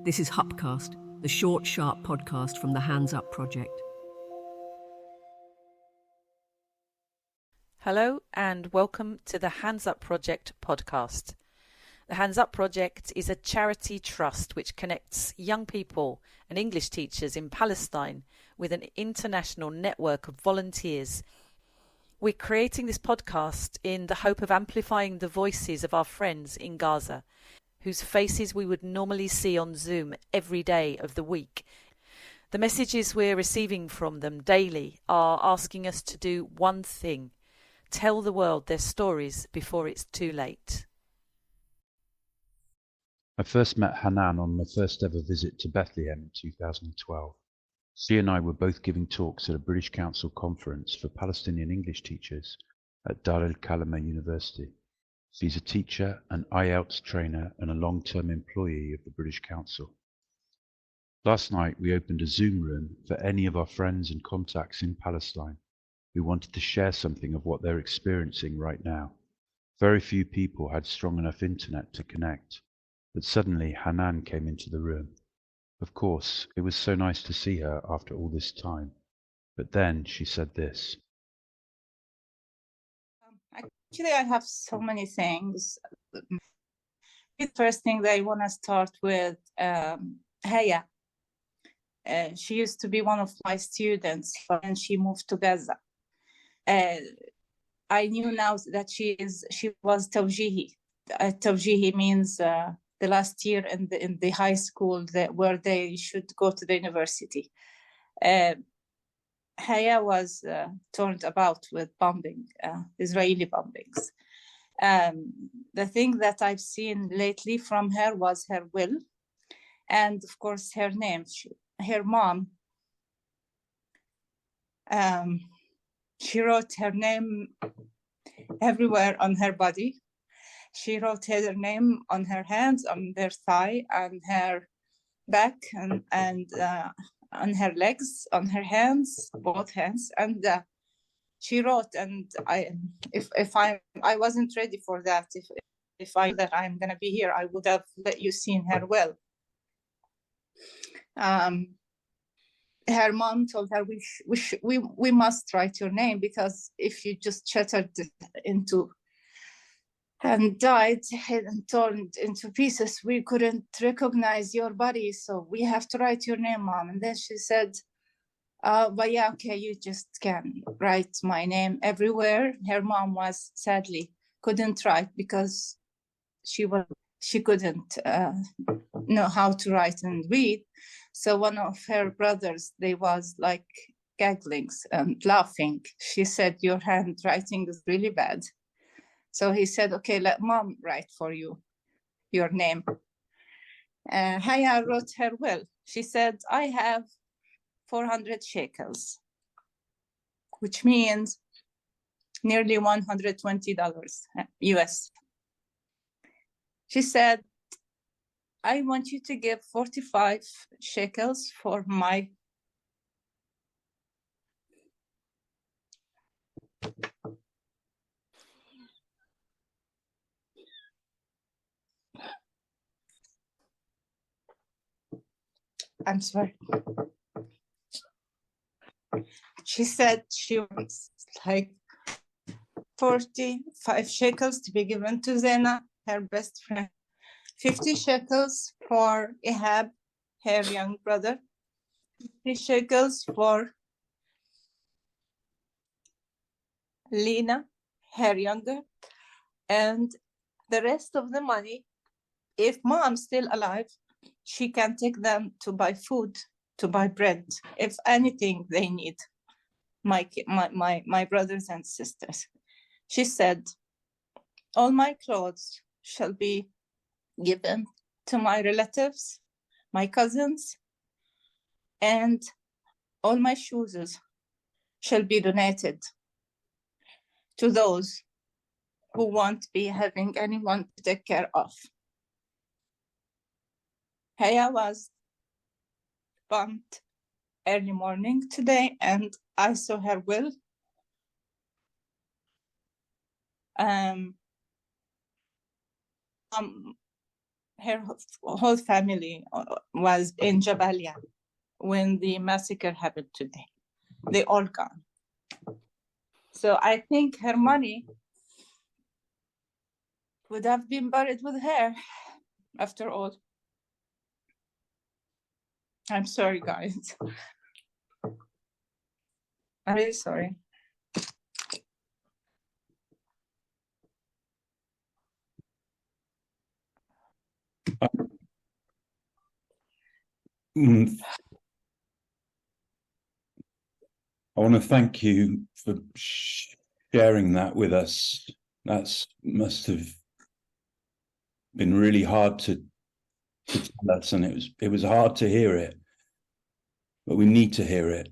This is HUPcast, the short, sharp podcast from the Hands Up project. Hello and welcome to the Hands Up Project podcast. The Hands Up Project is a charity trust which connects young people and English teachers in Palestine with an international network of volunteers. We're creating this podcast in the hope of amplifying the voices of our friends in Gaza, whose faces we would normally see on Zoom every day of the week. The messages we're receiving from them daily are asking us to do one thing: tell the world their stories before it's too late. I first met Hanan on my first ever visit to Bethlehem in 2012. She and I were both giving talks at a British Council conference for Palestinian English teachers at Dar el-Kalama University. She's a teacher, an IELTS trainer and a long-term employee of the British Council. Last night we opened a Zoom room for any of our friends and contacts in Palestine who wanted to share something of what they're experiencing right now. Very few people had strong enough internet to connect, but suddenly Hanan came into the room. Of course, it was so nice to see her after all this time, but then she said this. Actually, I have so many things. The first thing that I want to start with, Haya. She used to be one of my students and she moved to Gaza. I knew now that she was Tawjihi. Tawjihi means the last year in the high school where they should go to the university. Haya was turned about with bombing, Israeli bombings. The thing that I've seen lately from her was her will, and of course her name. Her mom, she wrote her name everywhere on her body. She wrote her name on her hands, on their thigh, on her back, and on her legs, on her hands, both hands, and she wrote. And I wasn't ready for that. If I knew that I'm gonna be here, I would have let you see her well. Her mom told her we must write your name, because if you just shattered into and died and torn into pieces, we couldn't recognize your body, so we have to write your name, Mom. And then she said, but yeah, okay, you just can write my name everywhere. Her mom was sadly couldn't write because she couldn't know how to write and read. So one of her brothers, they was like giggling and laughing. She said, your handwriting is really bad. So he said, okay, let Mom write for you your name. Haya wrote her will. She said, I have 400 shekels, which means nearly $120 US. She said, I want you to give 45 shekels for my I'm sorry. She said she wants like 45 shekels to be given to Zena, her best friend. 50 shekels for Ihab, her young brother. 50 shekels for Lena, her younger. And the rest of the money, if Mom's still alive, she can take them to buy food, to buy bread, if anything they need, my brothers and sisters. She said, all my clothes shall be given to my relatives, my cousins, and all my shoes shall be donated to those who won't be having anyone to take care of. Haya was bombed early morning today, and I saw her will. her whole family was in Jabalia when the massacre happened today. They all gone. So I think her money would have been buried with her after all. I'm sorry, guys. I'm really sorry. I want to thank you for sharing that with us. That must have been really hard to tell us, and it was hard to hear it, but we need to hear it.